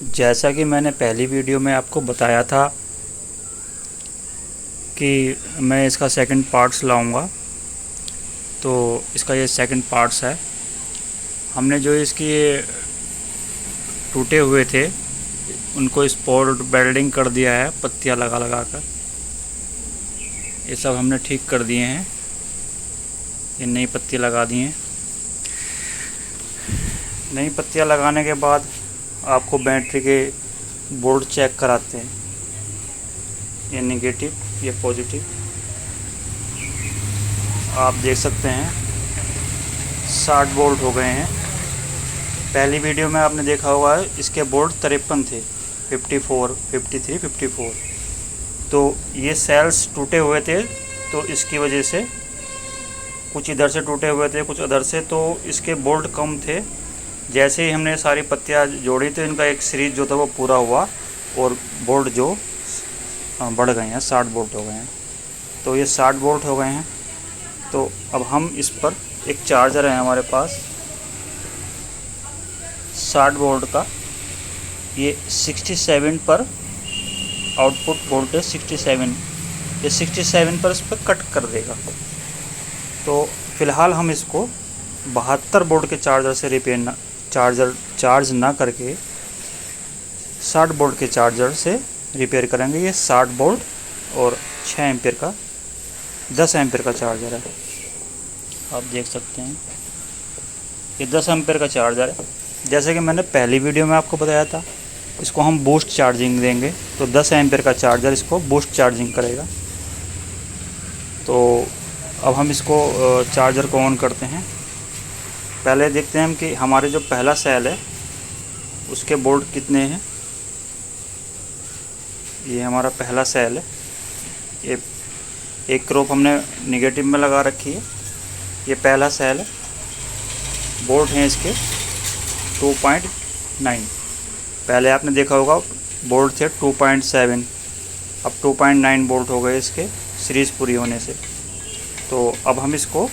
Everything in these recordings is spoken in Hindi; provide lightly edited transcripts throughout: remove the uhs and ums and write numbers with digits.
जैसा कि मैंने पहली वीडियो में आपको बताया था कि मैं इसका सेकंड पार्ट्स लाऊंगा, तो इसका ये सेकंड पार्ट्स है। हमने जो इसकी टूटे हुए थे उनको स्पॉट वेल्डिंग कर दिया है, पत्तियां लगा लगा कर ये सब हमने ठीक कर दिए हैं। ये नई पत्ती लगा दी हैं। नई पत्तियां लगाने के बाद आपको बैटरी के बोर्ड चेक कराते हैं। ये नेगेटिव, ये पॉजिटिव, आप देख सकते हैं 60 वोल्ट हो गए हैं। पहली वीडियो में आपने देखा होगा इसके बोर्ड 53 थे, 54, 53, 54। तो ये सेल्स टूटे हुए थे, तो इसकी वजह से कुछ इधर से टूटे हुए थे, कुछ उधर से, तो इसके बोल्ट कम थे। जैसे ही हमने सारी पत्तियां जोड़ी तो इनका एक सीरीज जो था वो पूरा हुआ और बोल्ट जो बढ़ गए हैं, 60 बोल्ट हो गए हैं। तो ये 60 बोल्ट हो गए हैं। तो अब हम इस पर एक चार्जर है हमारे पास 60 वोल्ट का। ये 67 पर आउटपुट वोल्टेज 67, ये 67 पर इस पर कट कर देगा। तो फ़िलहाल हम इसको 72 वोल्ट के चार्जर से चार्ज ना करके 60 वोल्ट के चार्जर से रिपेयर करेंगे। ये 60 वोल्ट और 6 एम्पियर का 10 एम्पियर का चार्जर है, आप देख सकते हैं। ये 10 एम्पियर का चार्जर है। जैसे कि मैंने पहली वीडियो में आपको बताया था, इसको हम बूस्ट चार्जिंग देंगे तो 10 एम्पियर का चार्जर इसको बूस्ट चार्जिंग करेगा। तो अब हम इसको चार्जर को ऑन करते हैं। पहले देखते हैं हम कि हमारे जो पहला सेल है उसके बोल्ट कितने हैं। ये हमारा पहला सेल है। ये एक क्रोप हमने नेगेटिव में लगा रखी है। ये पहला सेल है। बोल्ट हैं इसके 2.9। पहले आपने देखा होगा बोल्ट थे 2.7, अब 2.9 बोल्ट हो गए इसके सीरीज़ पूरी होने से। तो अब हम इसको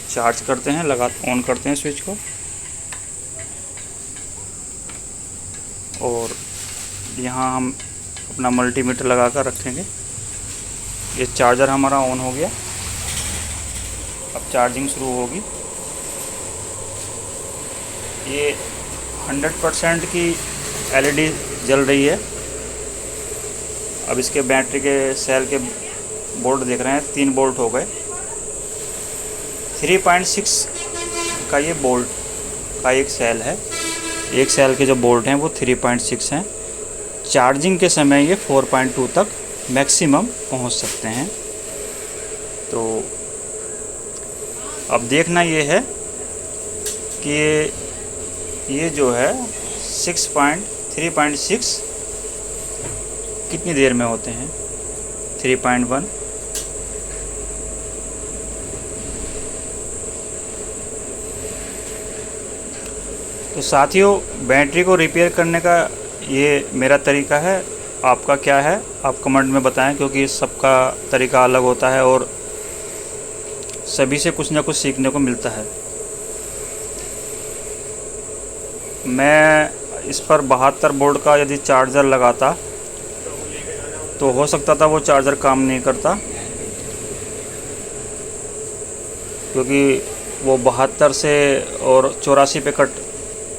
चार्ज करते हैं, ऑन करते हैं स्विच को, और यहाँ हम अपना मल्टीमीटर लगा कर रखेंगे। ये चार्जर हमारा ऑन हो गया। अब चार्जिंग शुरू होगी। ये 100% की एलईडी जल रही है। अब इसके बैटरी के सेल के बोल्ट देख रहे हैं 3 बोल्ट हो गए। 3.6 का ये बोल्ट का एक सेल है। एक सेल के जो बोल्ट हैं वो 3.6 हैं। चार्जिंग के समय ये 4.2 तक मैक्सिमम पहुंच सकते हैं। तो अब देखना ये है कि ये जो है 3.6 कितनी देर में होते हैं। 3.1, तो साथियों बैटरी को रिपेयर करने का ये मेरा तरीका है। आपका क्या है आप कमेंट में बताएं, क्योंकि सबका तरीका अलग होता है और सभी से कुछ ना कुछ सीखने को मिलता है। मैं इस पर 72 वोल्ट का यदि चार्जर लगाता तो हो सकता था वो चार्जर काम नहीं करता, क्योंकि वो 72 से और 84 पे कट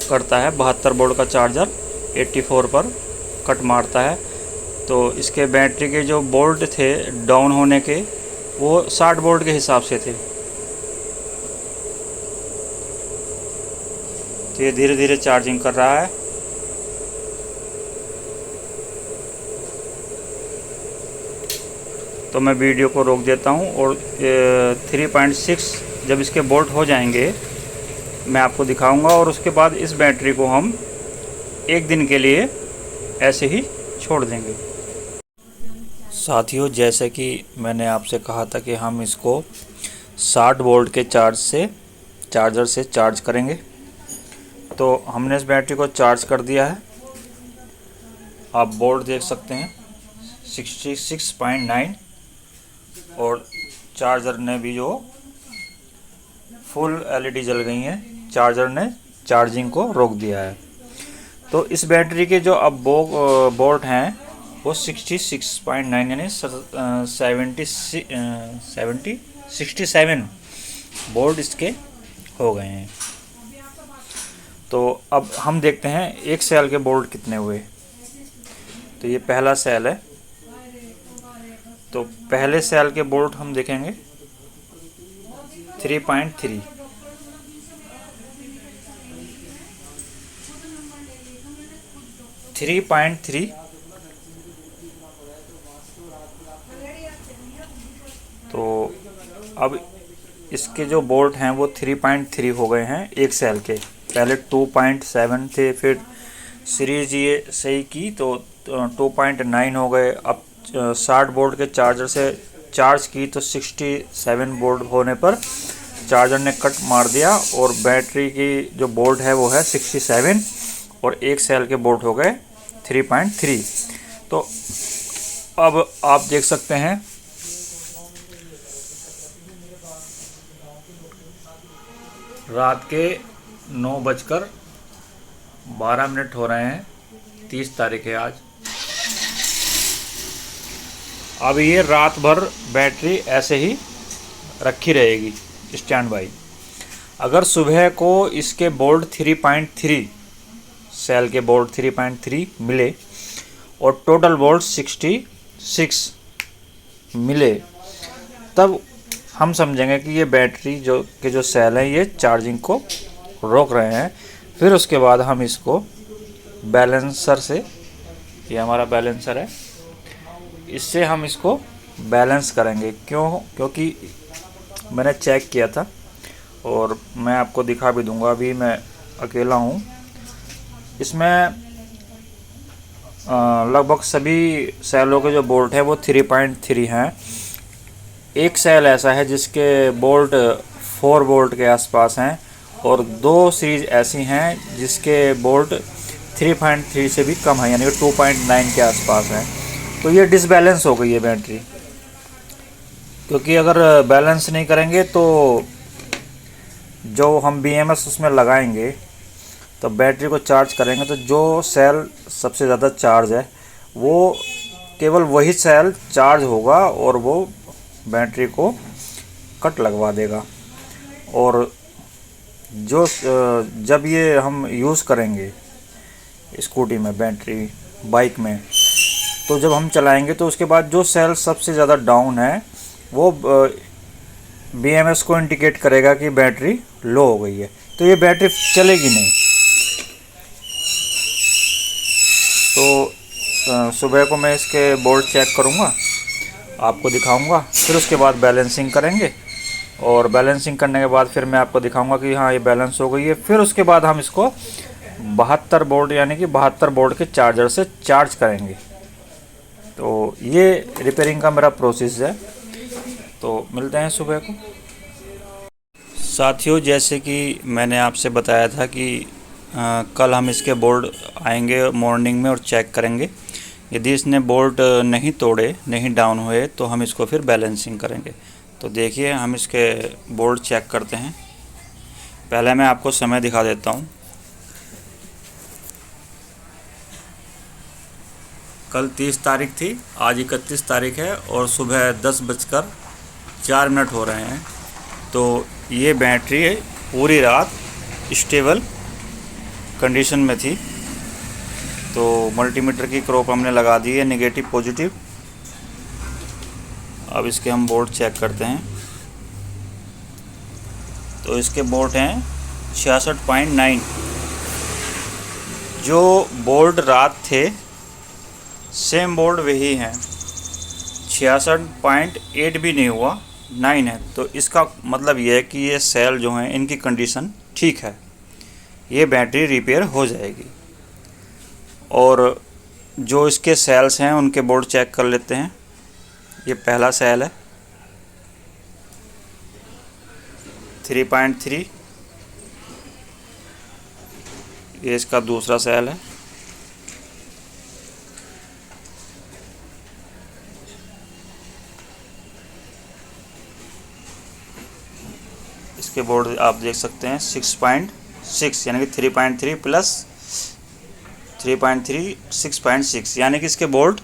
करता है। 72 वोल्ट का चार्जर 84 पर कट मारता है। तो इसके बैटरी के जो बोल्ट थे डाउन होने के वो 60 वोल्ट के हिसाब से थे। तो ये धीरे धीरे चार्जिंग कर रहा है। तो मैं वीडियो को रोक देता हूँ और 3.6 जब इसके बोल्ट हो जाएंगे मैं आपको दिखाऊंगा, और उसके बाद इस बैटरी को हम एक दिन के लिए ऐसे ही छोड़ देंगे। साथियों जैसे कि मैंने आपसे कहा था कि हम इसको 60 वोल्ट के चार्जर से चार्ज करेंगे। तो हमने इस बैटरी को चार्ज कर दिया है। आप बोल्ट देख सकते हैं 66.9, और चार्जर ने भी जो फुल एलईडी जल गई हैं, चार्जर ने चार्जिंग को रोक दिया है। तो तो इस बैटरी के जो अब बोल्ट हैं वो 66.9 यानी 67 बोल्ट इसके हो गए हैं। तो अब हम देखते हैं एक सेल के बोल्ट कितने हुए। तो ये पहला सेल है, तो पहले सेल के बोल्ट हम देखेंगे 3.3। तो अब इसके जो बोल्ट हैं वो 3.3 हो गए हैं एक सेल के। पहले 2.7 थे, फिर सीरीज ये सही की तो 2.9 हो गए। अब 60 वोल्ट के चार्जर से चार्ज की तो 67 वोल्ट होने पर चार्जर ने कट मार दिया और बैटरी की जो बोल्ट है वो है 67 और एक सेल के बोल्ट हो गए 3.3। तो अब आप देख सकते हैं रात के 9:12 हो रहे हैं, 30 तारीख है आज। अब ये रात भर बैटरी ऐसे ही रखी रहेगी स्टैंड बाई। अगर सुबह को इसके बोल्ट 3.3 सेल के बोल्ट 3.3 मिले और टोटल बोल्ट 66 मिले, तब हम समझेंगे कि ये बैटरी जो सेल है ये चार्जिंग को रोक रहे हैं। फिर उसके बाद हम इसको बैलेंसर से, ये हमारा बैलेंसर है, इससे हम इसको बैलेंस करेंगे। क्योंकि मैंने चेक किया था और मैं आपको दिखा भी दूंगा। अभी मैं अकेला हूँ, इसमें लगभग सभी सेलों के जो बोल्ट है वो 3.3 हैं। एक सेल ऐसा है जिसके बोल्ट 4 वोल्ट के आसपास हैं और 2 सीरीज ऐसी हैं जिसके बोल्ट 3.3 से भी कम है, यानी कि 2.9 के आसपास हैं। तो ये डिसबैलेंस हो गई है बैटरी, क्योंकि अगर बैलेंस नहीं करेंगे तो जो हम BMS उसमें लगाएंगे तो बैटरी को चार्ज करेंगे तो जो सेल सबसे ज़्यादा चार्ज है वो केवल वही सेल चार्ज होगा और वो बैटरी को कट लगवा देगा। और जो जब ये हम यूज़ करेंगे स्कूटी में, बैटरी बाइक में, तो जब हम चलाएंगे तो उसके बाद जो सेल सबसे ज़्यादा डाउन है वो BMS को इंडिकेट करेगा कि बैटरी लो हो गई है, तो ये बैटरी चलेगी नहीं। तो सुबह को मैं इसके बोल्ट चेक करूँगा, आपको दिखाऊंगा, फिर उसके बाद बैलेंसिंग करेंगे और बैलेंसिंग करने के बाद फिर मैं आपको दिखाऊंगा कि हाँ ये बैलेंस हो गई है। फिर उसके बाद हम इसको 72 वोल्ट यानी कि 72 वोल्ट के चार्जर से चार्ज करेंगे। तो ये रिपेयरिंग का मेरा प्रोसेस है। तो मिलते हैं सुबह को। साथियों, जैसे कि मैंने आपसे बताया था कि कल हम इसके बोल्ट आएंगे मॉर्निंग में और चेक करेंगे। यदि इसने बोल्ट नहीं तोड़े, नहीं डाउन हुए, तो हम इसको फिर बैलेंसिंग करेंगे। तो देखिए हम इसके बोल्ट चेक करते हैं। पहले मैं आपको समय दिखा देता हूँ। कल 30 तारीख थी, आज 31 तारीख है और सुबह 10:04 हो रहे हैं। तो ये बैटरी पूरी रात स्टेबल कंडीशन में थी। तो मल्टीमीटर की क्रोप हमने लगा दी है, नेगेटिव पॉजिटिव। अब इसके हम बोल्ट चेक करते हैं। तो इसके बोल्ट हैं 66.9। जो बोल्ट रात थे सेम बोल्ट वही हैं, 66.8 भी नहीं हुआ, 9 है। तो इसका मतलब ये है कि ये सेल जो हैं इनकी कंडीशन ठीक है, ये बैटरी रिपेयर हो जाएगी। और जो इसके सेल्स हैं उनके बोल्ट चेक कर लेते हैं। ये पहला सेल है 3.3, ये इसका दूसरा सेल है, इसके बोल्ट आप देख सकते हैं 6.6 यानी कि 3.3 प्लस 3.3, 6.6, यानी कि इसके बोल्ट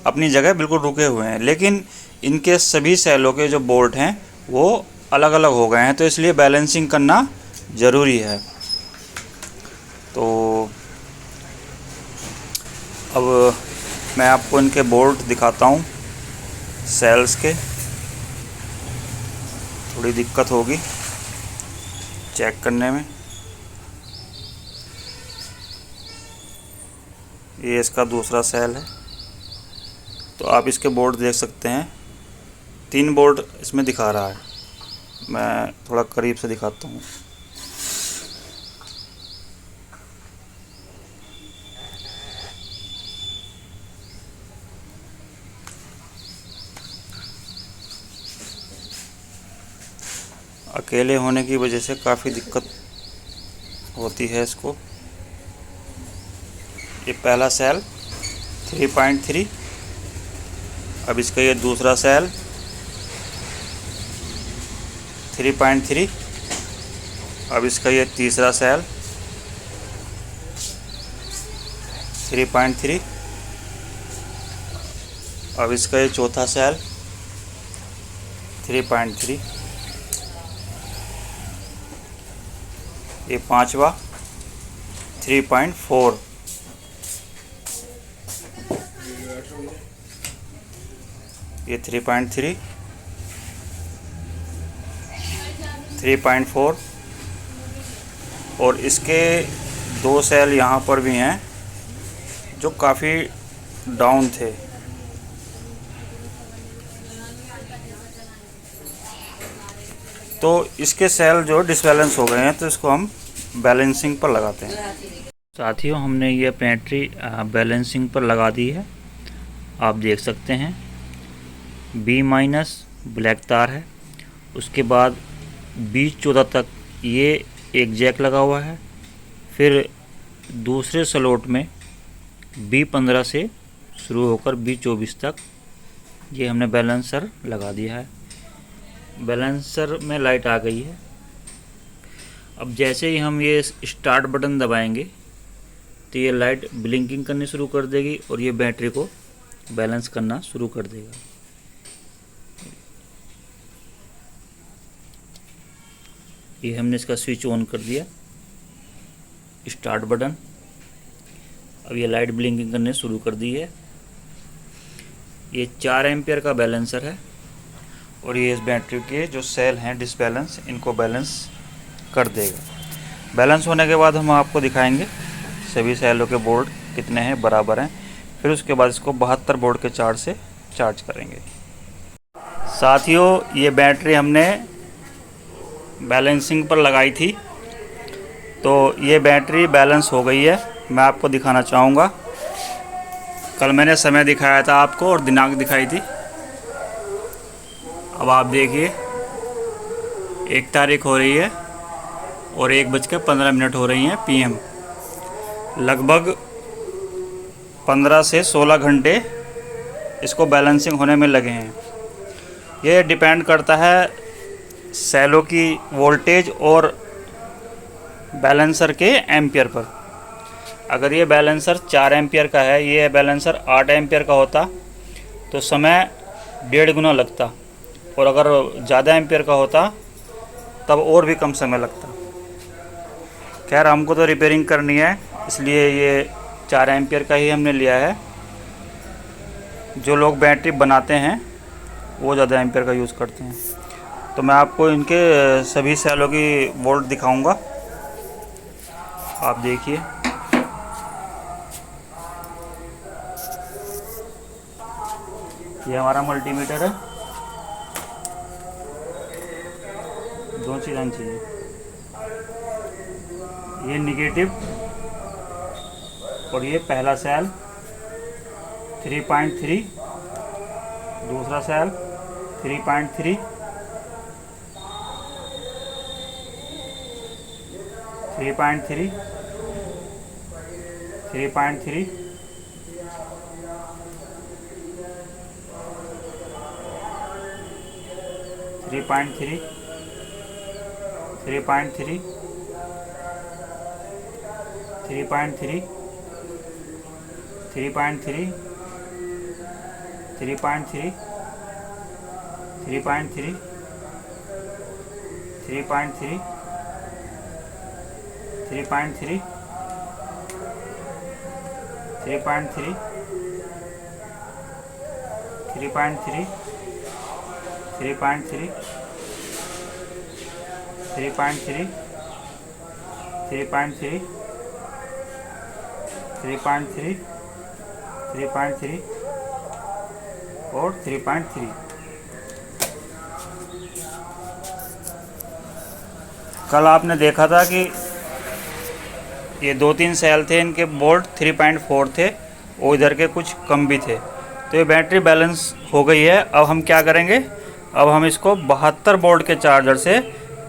अपनी जगह बिल्कुल रुके हुए हैं, लेकिन इनके सभी सेलों के जो बोल्ट हैं वो अलग अलग हो गए हैं, तो इसलिए बैलेंसिंग करना ज़रूरी है। तो अब मैं आपको इनके बोल्ट दिखाता हूँ सेल्स के। थोड़ी दिक्कत होगी चेक करने में। ये इसका दूसरा सेल है, तो आप इसके बोर्ड देख सकते हैं, 3 बोर्ड इसमें दिखा रहा है। मैं थोड़ा करीब से दिखाता हूँ। अकेले होने की वजह से काफ़ी दिक्कत होती है इसको। ये पहला सेल 3.3, अब इसका ये दूसरा सेल 3.3, अब इसका ये तीसरा सेल 3.3, अब इसका ये चौथा सेल 3.3, ये पांचवा 3.4, ये 3.3, 3.4, और इसके 2 सेल यहाँ पर भी हैं जो काफ़ी डाउन थे। तो इसके सेल जो डिसबैलेंस हो गए हैं, तो इसको हम बैलेंसिंग पर लगाते हैं। साथियों, हमने ये बैटरी बैलेंसिंग पर लगा दी है। आप देख सकते हैं B- ब्लैक तार है, उसके बाद B14 तक ये एक जैक लगा हुआ है, फिर दूसरे स्लॉट में B15 से शुरू होकर B24 तक ये हमने बैलेंसर लगा दिया है। बैलेंसर में लाइट आ गई है। अब जैसे ही हम ये स्टार्ट बटन दबाएंगे तो ये लाइट ब्लिंकिंग करनी शुरू कर देगी और ये बैटरी को बैलेंस करना शुरू कर देगा। ये हमने इसका स्विच ऑन कर दिया, स्टार्ट बटन। अब ये लाइट ब्लिंकिंग करने शुरू कर दी है। ये 4 एम्पियर का बैलेंसर है और ये इस बैटरी के जो सेल हैं डिसबैलेंस, इनको बैलेंस कर देगा। बैलेंस होने के बाद हम आपको दिखाएंगे सभी सेलों के बोर्ड कितने हैं, बराबर हैं। फिर उसके बाद इसको 72 बोर्ड के चार्ज से चार्ज करेंगे। साथियों, ये बैटरी हमने बैलेंसिंग पर लगाई थी, तो ये बैटरी बैलेंस हो गई है। मैं आपको दिखाना चाहूँगा। कल मैंने समय दिखाया था आपको और दिनांक दिखाई थी। अब आप देखिए 1 तारीख हो रही है और 1:15 हो रही हैं PM। लगभग 15 से 16 घंटे इसको बैलेंसिंग होने में लगे हैं। ये डिपेंड करता है सेलों की वोल्टेज और बैलेंसर के एम्पियर पर। अगर ये बैलेंसर 4 एम्पियर का है, ये बैलेंसर 8 एम्पियर का होता तो समय 1.5 गुना लगता, और अगर ज़्यादा एम्पियर का होता तब और भी कम समय लगता। खैर, हमको तो रिपेयरिंग करनी है, इसलिए ये 4 एम्पियर का ही हमने लिया है। जो लोग बैटरी बनाते हैं वो ज़्यादा एम्पियर का यूज़ करते हैं। तो मैं आपको इनके सभी सेलों की वोल्ट दिखाऊंगा। आप देखिए, ये हमारा मल्टीमीटर है। 2 चीज़ें चाहिए, ये निगेटिव और ये पहला सेल 3.3, दूसरा सेल 3.3, 3.3, 3.3, 3.3, 3.3, 3.3, 3.3, 3.3, 3.3, 3.3, 3.3, 3.3, 3.3, 3.3, 3.3, 3.3, 3.3, 3.3 और 3.3। कल आपने देखा था कि ये 2-3 सेल थे, इनके बोल्ट 3.4 थे और इधर के कुछ कम भी थे। तो ये बैटरी बैलेंस हो गई है। अब हम क्या करेंगे, अब हम इसको 72 वोल्ट के चार्जर से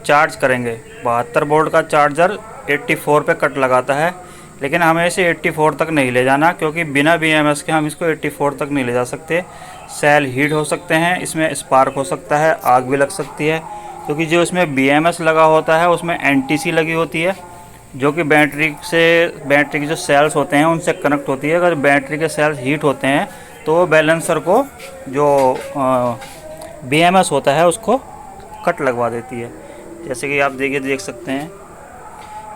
चार्ज करेंगे। 72 वोल्ट का चार्जर 84 पे कट लगाता है, लेकिन हमें इसे 84 तक नहीं ले जाना, क्योंकि बिना BMS के हम इसको 84 तक नहीं ले जा सकते। सेल हीट हो सकते हैं, इसमें स्पार्क हो सकता है, आग भी लग सकती है, क्योंकि जो इसमें BMS लगा होता है उसमें NTC लगी होती है, जो कि बैटरी के जो सेल्स होते हैं उनसे कनेक्ट होती है। अगर बैटरी के सेल्स हीट होते हैं तो वो बैलेंसर को जो BMS होता है उसको कट लगवा देती है। जैसे कि आप देख सकते हैं,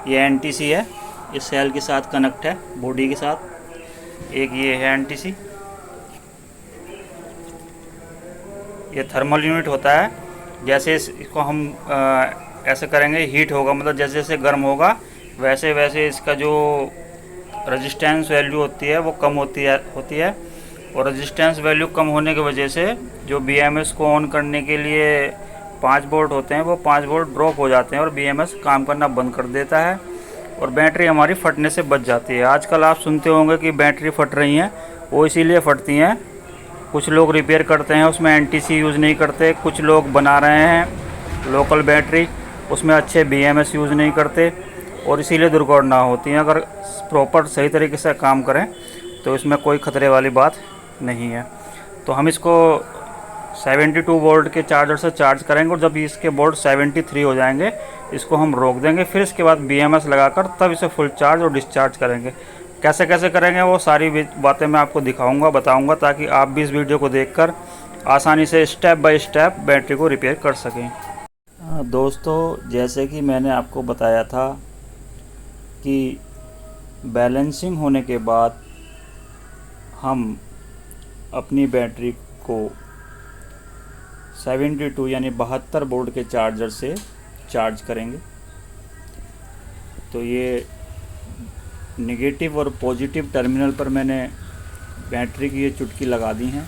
ये NTC है, ये सेल के साथ कनेक्ट है, बॉडी के साथ। एक ये है NTC, ये थर्मल यूनिट होता है। जैसे इसको हम ऐसे करेंगे, हीट होगा, मतलब जैसे जैसे गर्म होगा वैसे वैसे इसका जो रेजिस्टेंस वैल्यू होती है वो कम होती है। और रेजिस्टेंस वैल्यू कम होने की वजह से जो BMS को ऑन करने के लिए 5 वोल्ट होते हैं वो 5 वोल्ट ड्रॉप हो जाते हैं और BMS काम करना बंद कर देता है और बैटरी हमारी फटने से बच जाती है। आजकल आप सुनते होंगे कि बैटरी फट रही हैं, वो इसीलिए फटती हैं। कुछ लोग रिपेयर करते हैं, उसमें NTC यूज़ नहीं करते। कुछ लोग बना रहे हैं लोकल बैटरी, उसमें अच्छे BMS यूज़ नहीं करते और इसीलिए दुर्घटना होती हैं। अगर प्रॉपर सही तरीके से काम करें तो इसमें कोई ख़तरे वाली बात नहीं है। तो हम इसको 72 वोल्ट के चार्जर से चार्ज करेंगे और जब इसके वोल्ट 73 हो जाएंगे इसको हम रोक देंगे। फिर इसके बाद BMS लगाकर तब इसे फुल चार्ज और डिस्चार्ज करेंगे। कैसे कैसे करेंगे वो सारी बातें मैं आपको दिखाऊंगा, बताऊंगा, ताकि आप भी इस वीडियो को देखकर आसानी से स्टेप बाय स्टेप बैटरी को रिपेयर कर सकें। दोस्तों, जैसे कि मैंने आपको बताया था कि बैलेंसिंग होने के बाद हम अपनी बैटरी को 72 यानी 72 वोल्ट के चार्जर से चार्ज करेंगे। तो ये नेगेटिव और पॉजिटिव टर्मिनल पर मैंने बैटरी की ये चुटकी लगा दी हैं।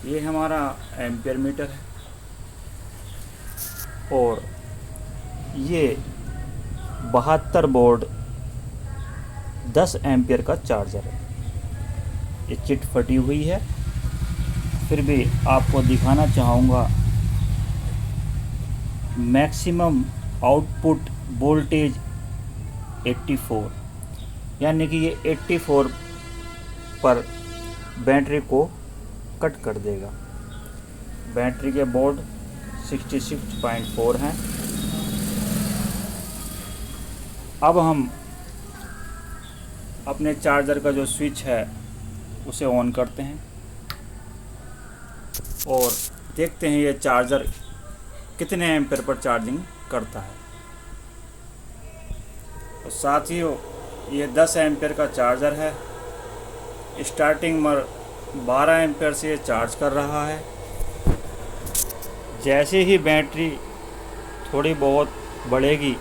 ये हमारा एम्पियर मीटर है और ये 72 वोल्ट 10 एम्पियर का चार्जर है। ये चिट फटी हुई है, फिर भी आपको दिखाना चाहूँगा। मैक्सिमम आउटपुट वोल्टेज 84, यानी कि ये 84 पर बैटरी को कट कर देगा। बैटरी के बोर्ड 66.4 हैं। अब हम अपने चार्जर का जो स्विच है उसे ऑन करते हैं और देखते हैं ये चार्जर कितने एम्पीयर पर चार्जिंग करता है। तो साथियों, ये 10 एम्पीयर का चार्जर है। स्टार्टिंग में 12 एम्पीयर से ये चार्ज कर रहा है। जैसे ही बैटरी थोड़ी बहुत बढ़ेगी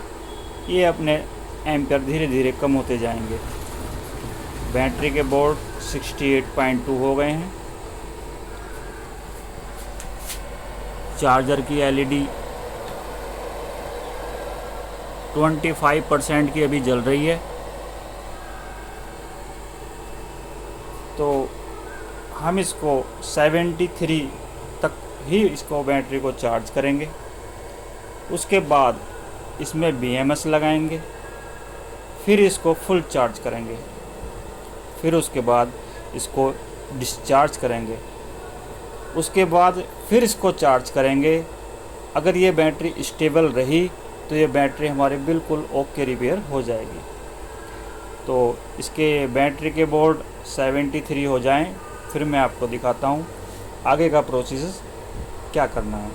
ये अपने एम्पीयर धीरे धीरे कम होते जाएंगे। बैटरी के बोर्ड 68.2 हो गए हैं। चार्जर की LED 25% की अभी जल रही है। तो हम इसको 73 तक ही इसको बैटरी को चार्ज करेंगे। उसके बाद इसमें BMS लगाएंगे, फिर इसको फुल चार्ज करेंगे, फिर उसके बाद इसको डिस्चार्ज करेंगे, उसके बाद फिर इसको चार्ज करेंगे। अगर ये बैटरी स्टेबल रही तो ये बैटरी हमारी बिल्कुल ओके रिपेयर हो जाएगी। तो इसके बैटरी के बोर्ड 73 हो जाएं, फिर मैं आपको दिखाता हूँ आगे का प्रोसेस क्या करना है।